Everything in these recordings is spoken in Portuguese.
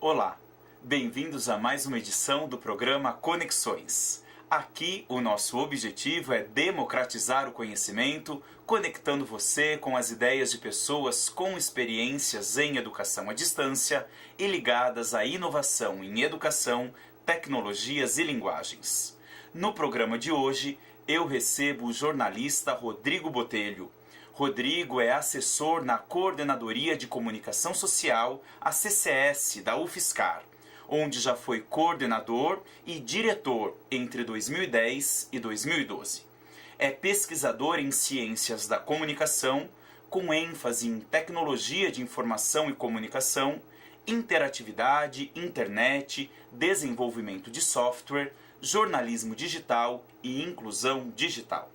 Olá, bem-vindos a mais uma edição do programa Conexões. Aqui o nosso objetivo é democratizar o conhecimento, conectando você com as ideias de pessoas com experiências em educação à distância e ligadas à inovação em educação, tecnologias e linguagens. No programa de hoje, eu recebo o jornalista Rodrigo Botelho. Rodrigo é assessor na Coordenadoria de Comunicação Social, a CCS, da UFSCar, onde já foi coordenador e diretor entre 2010 e 2012. É pesquisador em Ciências da Comunicação, com ênfase em Tecnologia de Informação e Comunicação, Interatividade, Internet, Desenvolvimento de Software, Jornalismo Digital e Inclusão Digital.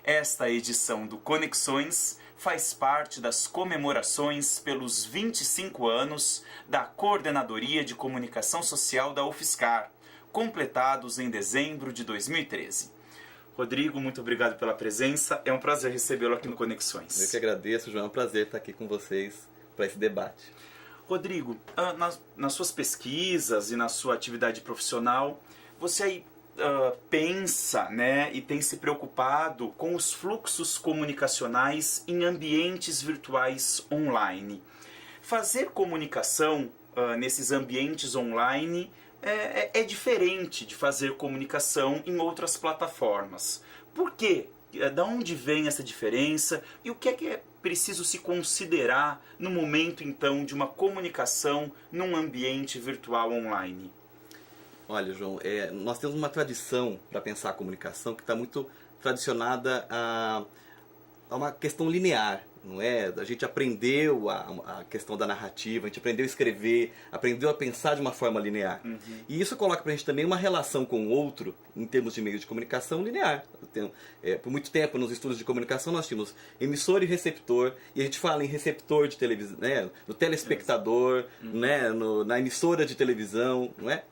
Esta edição do Conexões faz parte das comemorações pelos 25 anos da Coordenadoria de Comunicação Social da UFSCar, completados em dezembro de 2013. Rodrigo, muito obrigado pela presença. É um prazer recebê-lo aqui no Conexões. Eu que agradeço, João. É um prazer estar aqui com vocês para esse debate. Rodrigo, nas suas pesquisas e na sua atividade profissional, você aí pensa, né, e tem se preocupado com os fluxos comunicacionais em ambientes virtuais online. Fazer comunicação nesses ambientes online é diferente de fazer comunicação em outras plataformas. Por quê? Da onde vem essa diferença e o que é preciso se considerar no momento, então, de uma comunicação num ambiente virtual online? Olha, João, nós temos uma tradição para pensar a comunicação que está muito tradicionada a uma questão linear, não é? A gente aprendeu a questão da narrativa, a gente aprendeu a escrever, aprendeu a pensar de uma forma linear. Uhum. E isso coloca para a gente também uma relação com o outro, em termos de meio de comunicação, linear. Por muito tempo, nos estudos de comunicação, nós tínhamos emissor e receptor, e a gente fala em receptor de televisão, né? No telespectador, né? Na emissora de televisão, não é?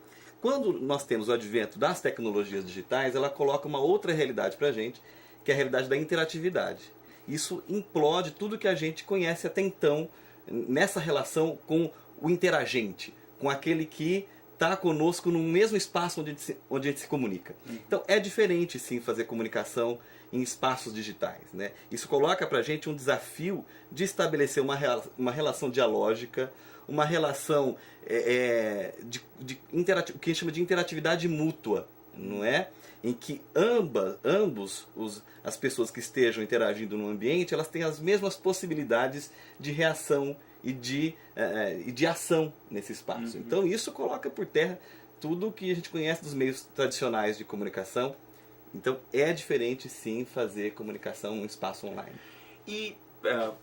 Quando nós temos o advento das tecnologias digitais, ela coloca uma outra realidade para a gente, que é a realidade da interatividade. Isso implode tudo que a gente conhece até então nessa relação com o interagente, com aquele que está conosco no mesmo espaço onde a gente se comunica. Então é diferente sim fazer comunicação em espaços digitais, né? Isso coloca para a gente um desafio de estabelecer uma relação dialógica, uma relação o que a gente chama de interatividade mútua, não é? Em que as pessoas que estejam interagindo no ambiente, elas têm as mesmas possibilidades de reação e de ação nesse espaço. Uhum. Então isso coloca por terra tudo o que a gente conhece dos meios tradicionais de comunicação. Então é diferente sim fazer comunicação num espaço online. E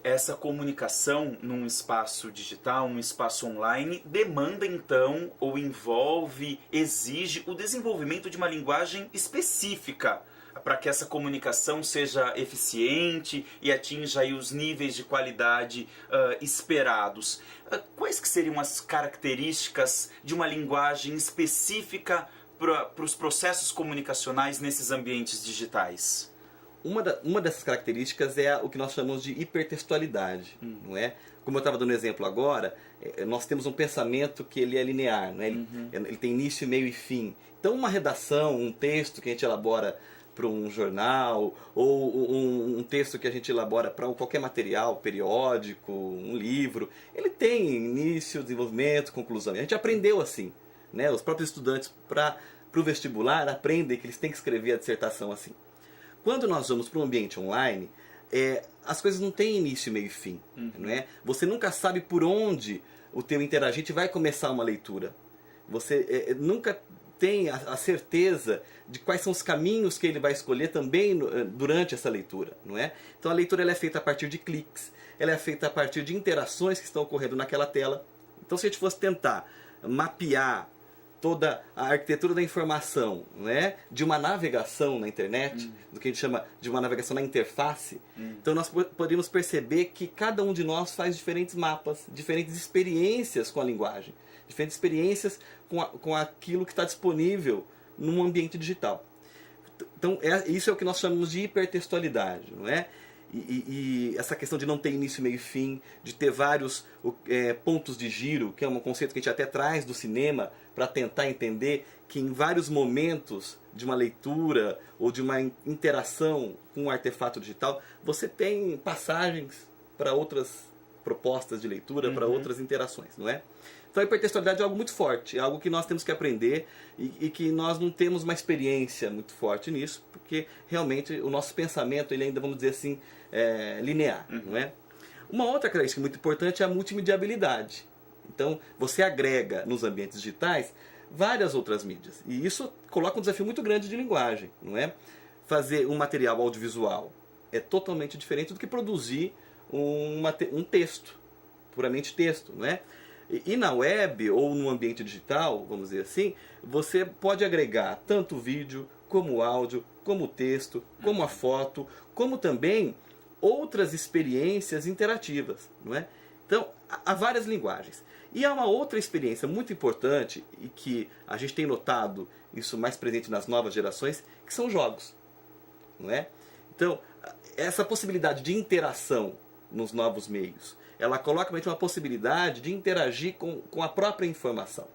essa comunicação num espaço digital, num espaço online, demanda então, ou envolve, exige o desenvolvimento de uma linguagem específica para que essa comunicação seja eficiente e atinja aí os níveis de qualidade esperados. Quais que seriam as características de uma linguagem específica para os processos comunicacionais nesses ambientes digitais? Uma dessas características é o que nós chamamos de hipertextualidade, não é? Como eu estava dando exemplo agora, nós temos um pensamento que ele é linear, não é? Ele tem início, meio e fim. Então uma redação, um texto que a gente elabora para um jornal, ou um texto que a gente elabora para qualquer material, periódico, um livro, ele tem início, desenvolvimento, conclusão. E a gente aprendeu assim, né? Os próprios estudantes para o vestibular aprendem que eles têm que escrever a dissertação assim. Quando nós vamos para um ambiente online, as coisas não têm início, meio e fim. Não é? Você nunca sabe por onde o teu interagente vai começar uma leitura. Você nunca tem a certeza de quais são os caminhos que ele vai escolher também durante essa leitura. Não é? Então a leitura ela é feita a partir de cliques, ela é feita a partir de interações que estão ocorrendo naquela tela. Então se a gente fosse tentar mapear toda a arquitetura da informação, né, de uma navegação na internet, do que a gente chama de uma navegação na interface, então nós podemos perceber que cada um de nós faz diferentes mapas, diferentes experiências com a linguagem, diferentes experiências com aquilo que está disponível num ambiente digital. Então isso é o que nós chamamos de hipertextualidade, não é? e essa questão de não ter início, meio e fim, de ter vários pontos de giro, que é um conceito que a gente até traz do cinema para tentar entender que em vários momentos de uma leitura ou de uma interação com um artefato digital, você tem passagens para outras propostas de leitura, para outras interações, não é? Então a hipertextualidade é algo muito forte, é algo que nós temos que aprender e que nós não temos uma experiência muito forte nisso, porque realmente o nosso pensamento, ele ainda, vamos dizer assim, linear, não é? Uma outra característica muito importante é a multimediabilidade. Então você agrega nos ambientes digitais várias outras mídias, e isso coloca um desafio muito grande de linguagem, não é? Fazer um material audiovisual é totalmente diferente do que produzir um texto, puramente texto, não é? E na web ou no ambiente digital, vamos dizer assim, você pode agregar tanto vídeo, como áudio, como texto, como a foto, como também outras experiências interativas, não é? Então, há várias linguagens. E há uma outra experiência muito importante e que a gente tem notado isso mais presente nas novas gerações, que são jogos, não é? Então, essa possibilidade de interação nos novos meios, ela coloca realmente uma possibilidade de interagir com a própria informação.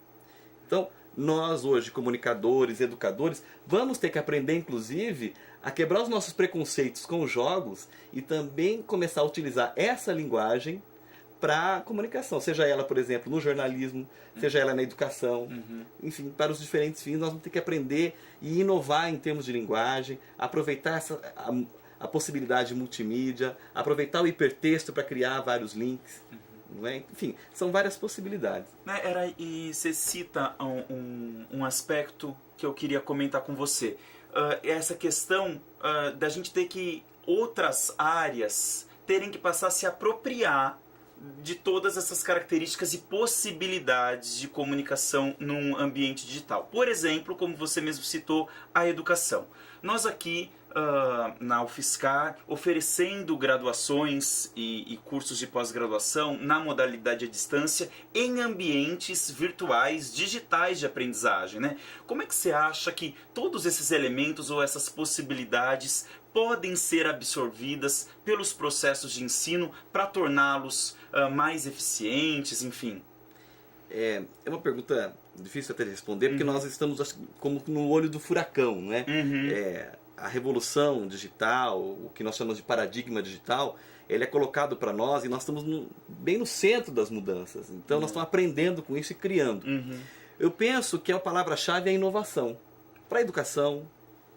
Então, nós hoje, comunicadores, educadores, vamos ter que aprender, inclusive, a quebrar os nossos preconceitos com os jogos e também começar a utilizar essa linguagem para a comunicação, seja ela, por exemplo, no jornalismo, seja ela na educação, enfim, para os diferentes fins, nós vamos ter que aprender e inovar em termos de linguagem, aproveitar a possibilidade multimídia, aproveitar o hipertexto para criar vários links, não é? Enfim, são várias possibilidades. E você cita um aspecto que eu queria comentar com você. Essa questão da gente ter que outras áreas terem que passar a se apropriar de todas essas características e possibilidades de comunicação num ambiente digital. Por exemplo, como você mesmo citou, a educação. Nós aqui na UFSCar, oferecendo graduações e cursos de pós-graduação na modalidade à distância em ambientes virtuais, digitais de aprendizagem, né? Como é que você acha que todos esses elementos ou essas possibilidades podem ser absorvidas pelos processos de ensino para torná-los mais eficientes, enfim? É uma pergunta difícil até de responder, porque nós estamos como no olho do furacão, né? A revolução digital, o que nós chamamos de paradigma digital, ele é colocado para nós e nós estamos bem no centro das mudanças. Então nós estamos aprendendo com isso e criando. Eu penso que a palavra-chave é a inovação. Para a educação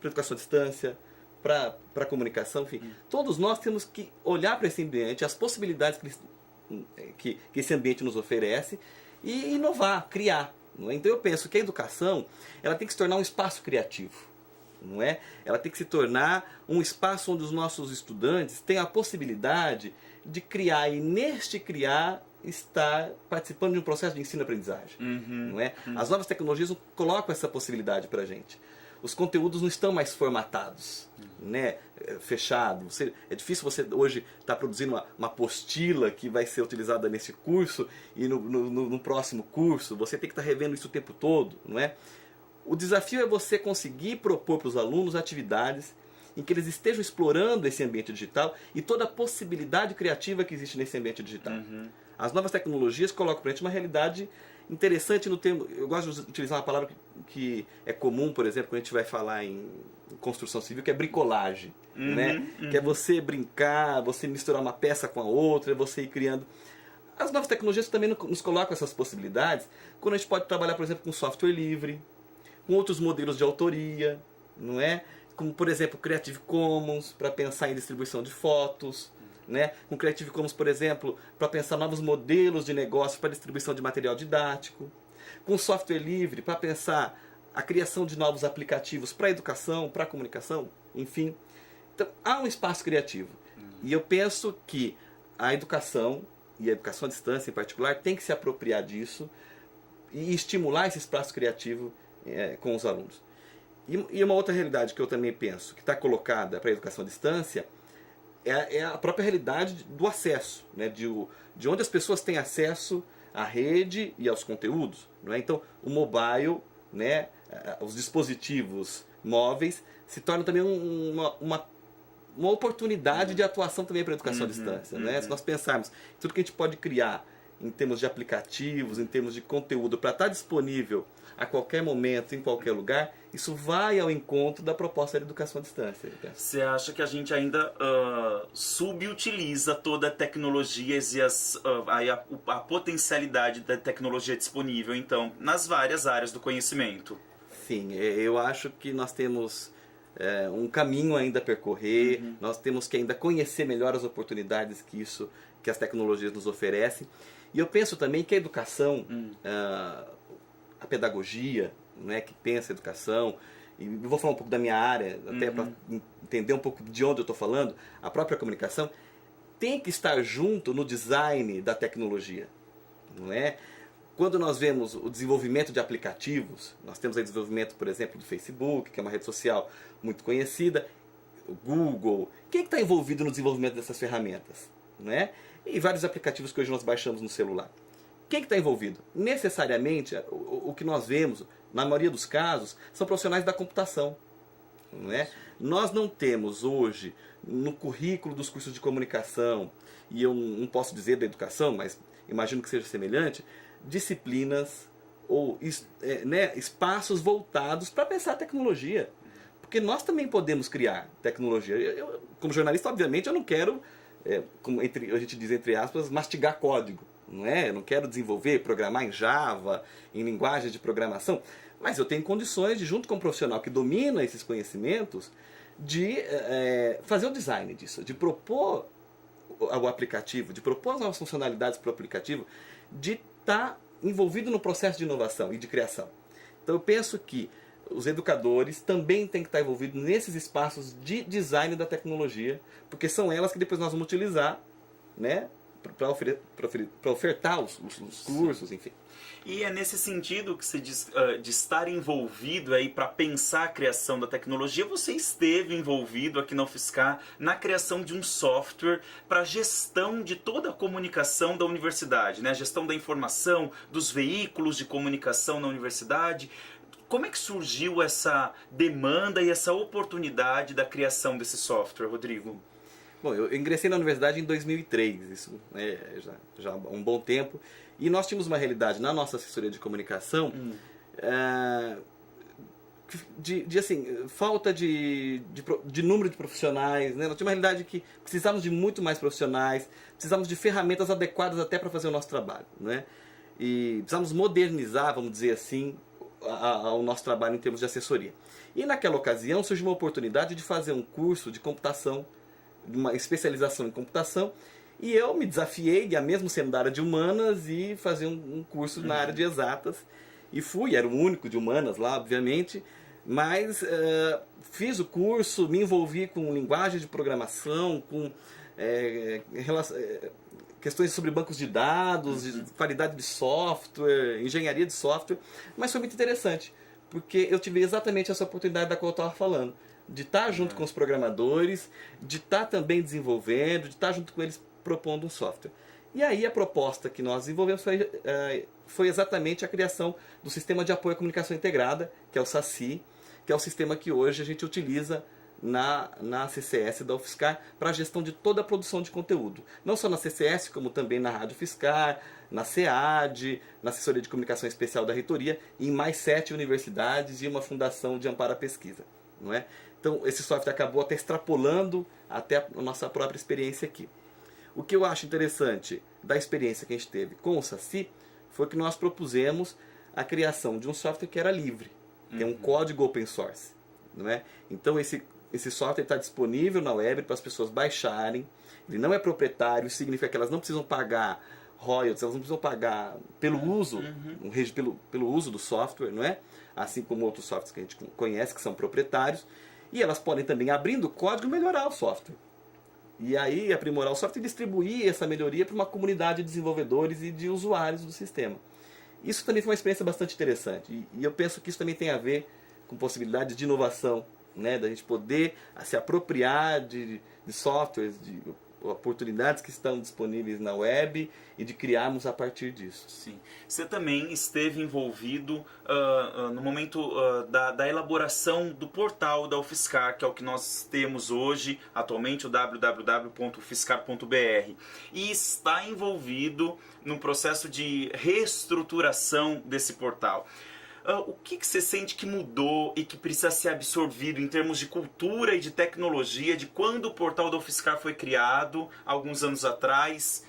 à distância, para a comunicação, enfim. Todos nós temos que olhar para esse ambiente, as possibilidades que esse ambiente nos oferece e inovar, criar. Não é? Então eu penso que a educação ela tem que se tornar um espaço criativo. Não é? Ela tem que se tornar um espaço onde os nossos estudantes têm a possibilidade de criar e neste criar estar participando de um processo de ensino-aprendizagem. Não é? As novas tecnologias colocam essa possibilidade para a gente. Os conteúdos não estão mais formatados, né? Fechados. É difícil você hoje estar produzindo uma apostila que vai ser utilizada nesse curso e no próximo curso. Você tem que estar revendo isso o tempo todo, não é? O desafio é você conseguir propor para os alunos atividades em que eles estejam explorando esse ambiente digital e toda a possibilidade criativa que existe nesse ambiente digital. As novas tecnologias colocam para a gente uma realidade interessante no termo. Eu gosto de utilizar uma palavra que é comum, por exemplo, quando a gente vai falar em construção civil, que é bricolagem. Né? Que é você brincar, você misturar uma peça com a outra, você ir criando. As novas tecnologias também nos colocam essas possibilidades quando a gente pode trabalhar, por exemplo, com software livre, com outros modelos de autoria, não é? Como, por exemplo, Creative Commons, para pensar em distribuição de fotos, né? Com Creative Commons, por exemplo, para pensar novos modelos de negócio para distribuição de material didático, com software livre, para pensar a criação de novos aplicativos para a educação, para a comunicação, enfim. Então, há um espaço criativo. E eu penso que a educação, e a educação à distância em particular, tem que se apropriar disso e estimular esse espaço criativo com os alunos. E uma outra realidade que eu também penso, que está colocada para a educação à distância, é a própria realidade do acesso, né? de onde as pessoas têm acesso à rede e aos conteúdos. Não é? Então, o mobile, né? Os dispositivos móveis, se tornam também uma oportunidade de atuação também para a educação à distância. Né? Se nós pensarmos tudo que a gente pode criar em termos de aplicativos, em termos de conteúdo, para estar disponível a qualquer momento, em qualquer lugar, isso vai ao encontro da proposta da educação à distância. Você acha que a gente ainda subutiliza toda a tecnologia e a potencialidade da tecnologia disponível, então, nas várias áreas do conhecimento? Sim, eu acho que nós temos um caminho ainda a percorrer, nós temos que ainda conhecer melhor as oportunidades que as tecnologias nos oferecem. E eu penso também que a educação, a pedagogia, né, que pensa a educação, e eu vou falar um pouco da minha área, até para entender um pouco de onde eu estou falando, a própria comunicação, tem que estar junto no design da tecnologia. Não é? Quando nós vemos o desenvolvimento de aplicativos, nós temos aí o desenvolvimento, por exemplo, do Facebook, que é uma rede social muito conhecida, o Google. Quem é que está envolvido no desenvolvimento dessas ferramentas? Não é? E vários aplicativos que hoje nós baixamos no celular. Quem é que está envolvido? Necessariamente, o que nós vemos, na maioria dos casos, são profissionais da computação. Não é? Nós não temos hoje, no currículo dos cursos de comunicação, e eu não posso dizer da educação, mas imagino que seja semelhante, disciplinas ou espaços voltados para pensar a tecnologia. Porque nós também podemos criar tecnologia. Eu, como jornalista, obviamente, eu não quero, como a gente diz entre aspas, mastigar código. Não é? Eu não quero desenvolver, programar em Java, em linguagem de programação, mas eu tenho condições de, junto com um profissional que domina esses conhecimentos, de fazer o design disso, de propor o aplicativo, de propor as novas funcionalidades para o aplicativo, de estar envolvido no processo de inovação e de criação. Então eu penso que os educadores também têm que estar envolvidos nesses espaços de design da tecnologia, porque são elas que depois nós vamos utilizar, né, para ofertar os cursos, enfim. E é nesse sentido que você diz, de estar envolvido aí para pensar a criação da tecnologia. Você esteve envolvido aqui na UFSCar na criação de um software para gestão de toda a comunicação da universidade, né? Gestão da informação, dos veículos de comunicação na universidade. Como é que surgiu essa demanda e essa oportunidade da criação desse software, Rodrigo? Bom, eu ingressei na universidade em 2003, isso já há um bom tempo, e nós tínhamos uma realidade na nossa assessoria de comunicação de falta de número de profissionais, né? Nós tínhamos uma realidade que precisávamos de muito mais profissionais, precisávamos de ferramentas adequadas até para fazer o nosso trabalho, né? E precisávamos modernizar, vamos dizer assim, o nosso trabalho em termos de assessoria. E naquela ocasião surgiu uma oportunidade de fazer um curso de computação, uma especialização em computação, e eu me desafiei, mesmo sendo da área de humanas, e fazer um curso na área de exatas. E fui, era o único de humanas lá, obviamente, mas fiz o curso, me envolvi com linguagem de programação, com questões sobre bancos de dados, de qualidade de software, engenharia de software, mas foi muito interessante, porque eu tive exatamente essa oportunidade da qual eu estava falando, de estar junto com os programadores, de estar também desenvolvendo, de estar junto com eles propondo um software. E aí a proposta que nós desenvolvemos foi exatamente a criação do Sistema de Apoio à Comunicação Integrada, que é o SACI, que é o sistema que hoje a gente utiliza na CCS da UFSCar para a gestão de toda a produção de conteúdo. Não só na CCS, como também na Rádio UFSCar, na SEAD, na Assessoria de Comunicação Especial da Reitoria, e em mais 7 universidades e uma fundação de amparo à pesquisa. Não é? Então esse software acabou até extrapolando até a nossa própria experiência aqui. O que eu acho interessante da experiência que a gente teve com o SACI foi que nós propusemos a criação de um software que era livre, que é um código open source. Não é? Então esse software está disponível na web para as pessoas baixarem, ele não é proprietário, isso significa que elas não precisam pagar royalties, elas não precisam pagar pelo uso, pelo uso do software, não é? Assim como outros softwares que a gente conhece, que são proprietários, e elas podem também, abrindo o código, melhorar o software. E aí aprimorar o software e distribuir essa melhoria para uma comunidade de desenvolvedores e de usuários do sistema. Isso também foi uma experiência bastante interessante. E eu penso que isso também tem a ver com possibilidades de inovação, né? Da gente poder se apropriar de softwares, de oportunidades que estão disponíveis na web e de criarmos a partir disso. Sim. Você também esteve envolvido no momento da elaboração do portal da UFSCar, que é o que nós temos hoje, atualmente, o www.ufscar.br, e está envolvido no processo de reestruturação desse portal. O que você sente que mudou e que precisa ser absorvido em termos de cultura e de tecnologia de quando o portal da UFSCar foi criado, alguns anos atrás,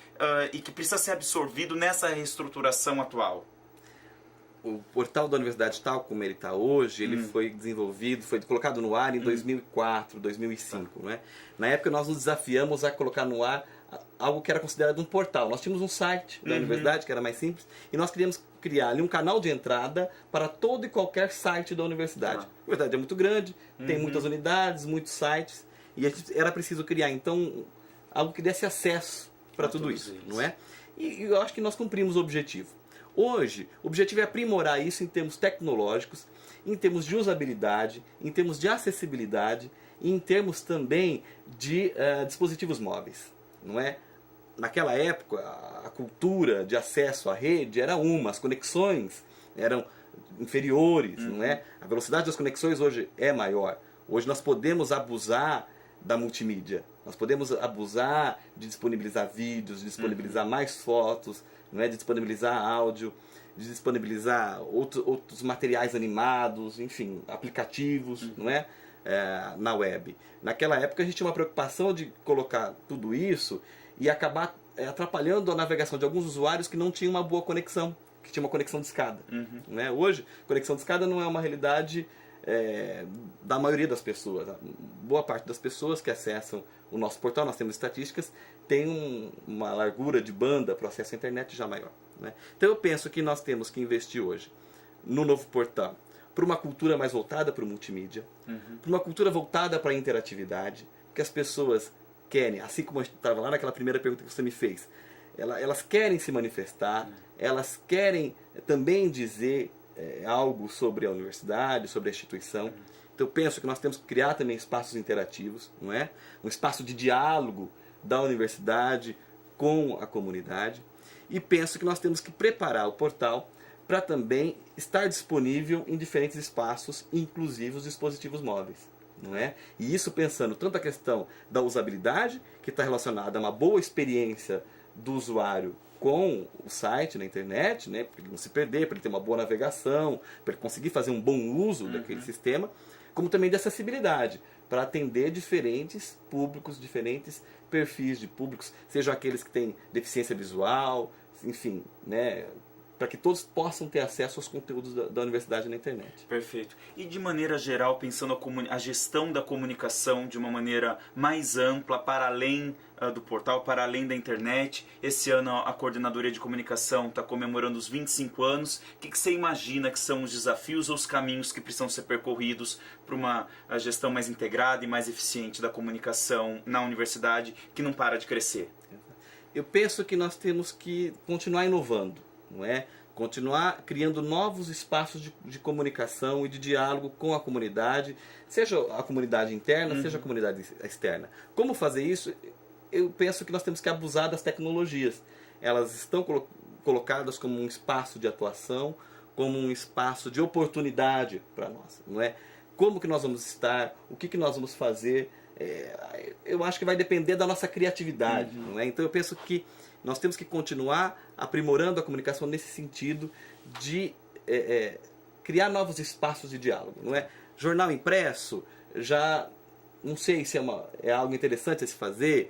e que precisa ser absorvido nessa reestruturação atual? O portal da universidade, tal como ele está hoje, ele foi desenvolvido, foi colocado no ar em 2004, 2005. Né? Na época nós nos desafiamos a colocar no ar algo que era considerado um portal. Nós tínhamos um site da universidade, que era mais simples, e nós queríamos criar ali um canal de entrada para todo e qualquer site da universidade. A universidade é muito grande, tem muitas unidades, muitos sites, e era preciso criar, então, algo que desse acesso para tudo isso, não é? E eu acho que nós cumprimos o objetivo. Hoje, o objetivo é aprimorar isso em termos tecnológicos, em termos de usabilidade, em termos de acessibilidade e em termos também de dispositivos móveis, não é? Naquela época, a cultura de acesso à rede era as conexões eram inferiores, não é? A velocidade das conexões hoje é maior. Hoje nós podemos abusar da multimídia, nós podemos abusar de disponibilizar vídeos, de disponibilizar mais fotos, não é? De disponibilizar áudio, de disponibilizar outros materiais animados, enfim, aplicativos, não é? Na web. Naquela época a gente tinha uma preocupação de colocar tudo isso e acabar atrapalhando a navegação de alguns usuários que não tinham uma boa conexão, que tinha uma conexão de escada. Né? Hoje, conexão de escada não é uma realidade da maioria das pessoas. Boa parte das pessoas que acessam o nosso portal, nós temos estatísticas, tem uma largura de banda para o acesso à internet já maior. Né? Então eu penso que nós temos que investir hoje no novo portal para uma cultura mais voltada para o multimídia, para uma cultura voltada para a interatividade, que as pessoas querem, assim como eu estava lá naquela primeira pergunta que você me fez, elas querem se manifestar, elas querem também dizer algo sobre a universidade, sobre a instituição. Então eu penso que nós temos que criar também espaços interativos, não é? Um espaço de diálogo da universidade com a comunidade. E penso que nós temos que preparar o portal para também estar disponível em diferentes espaços, inclusive os dispositivos móveis. Não é? E isso pensando tanto a questão da usabilidade, que está relacionada a uma boa experiência do usuário com o site na internet, né? Para ele não se perder, para ele ter uma boa navegação, para ele conseguir fazer um bom uso daquele sistema, como também de acessibilidade, para atender diferentes públicos, diferentes perfis de públicos, sejam aqueles que têm deficiência visual, enfim, né? Para que todos possam ter acesso aos conteúdos da universidade na internet. Perfeito. E de maneira geral, pensando a gestão da comunicação de uma maneira mais ampla, para além do portal, para além da internet, esse ano a Coordenadoria de Comunicação está comemorando os 25 anos. O que você imagina que são os desafios ou os caminhos que precisam ser percorridos para uma gestão mais integrada e mais eficiente da comunicação na universidade, que não para de crescer? Eu penso que nós temos que continuar inovando. Não é? Continuar criando novos espaços de comunicação e de diálogo com a comunidade, seja a comunidade interna, seja a comunidade externa. Como fazer isso? Eu penso que nós temos que abusar das tecnologias. Elas estão colocadas como um espaço de atuação, como um espaço de oportunidade para nós. Não é? Como que nós vamos estar, o que nós vamos fazer, eu acho que vai depender da nossa criatividade. Não é? Então eu penso que nós temos que continuar aprimorando a comunicação nesse sentido de criar novos espaços de diálogo. Não é? Jornal impresso, já não sei se é algo interessante a se fazer.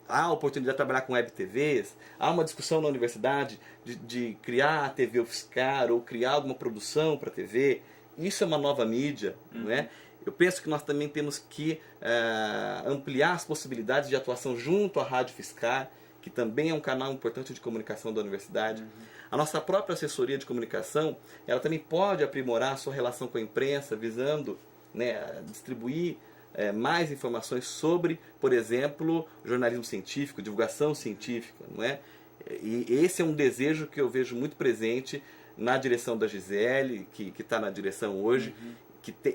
Há a oportunidade de trabalhar com web TVs, há uma discussão na universidade de criar a TV UFSCar ou criar alguma produção para a TV. Isso é uma nova mídia. Não é? Eu penso que nós também temos que ampliar as possibilidades de atuação junto à Rádio UFSCar, que também é um canal importante de comunicação da universidade. A nossa própria assessoria de comunicação, ela também pode aprimorar a sua relação com a imprensa, visando, né, distribuir mais informações sobre, por exemplo, jornalismo científico, divulgação científica. Não é? E esse é um desejo que eu vejo muito presente na direção da Gisele, que está na direção hoje,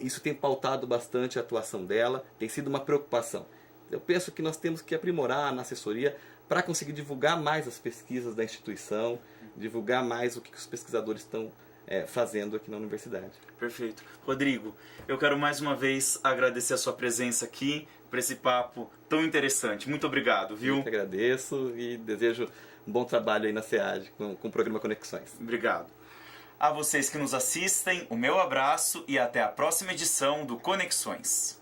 isso tem pautado bastante a atuação dela, tem sido uma preocupação. eu penso que nós temos que aprimorar na assessoria para conseguir divulgar mais as pesquisas da instituição, divulgar mais o que os pesquisadores estão fazendo aqui na universidade. Perfeito. Rodrigo, eu quero mais uma vez agradecer a sua presença aqui para esse papo tão interessante. Muito obrigado, viu? Eu que agradeço e desejo um bom trabalho aí na SEAD com o programa Conexões. Obrigado. A vocês que nos assistem, o meu abraço e até a próxima edição do Conexões.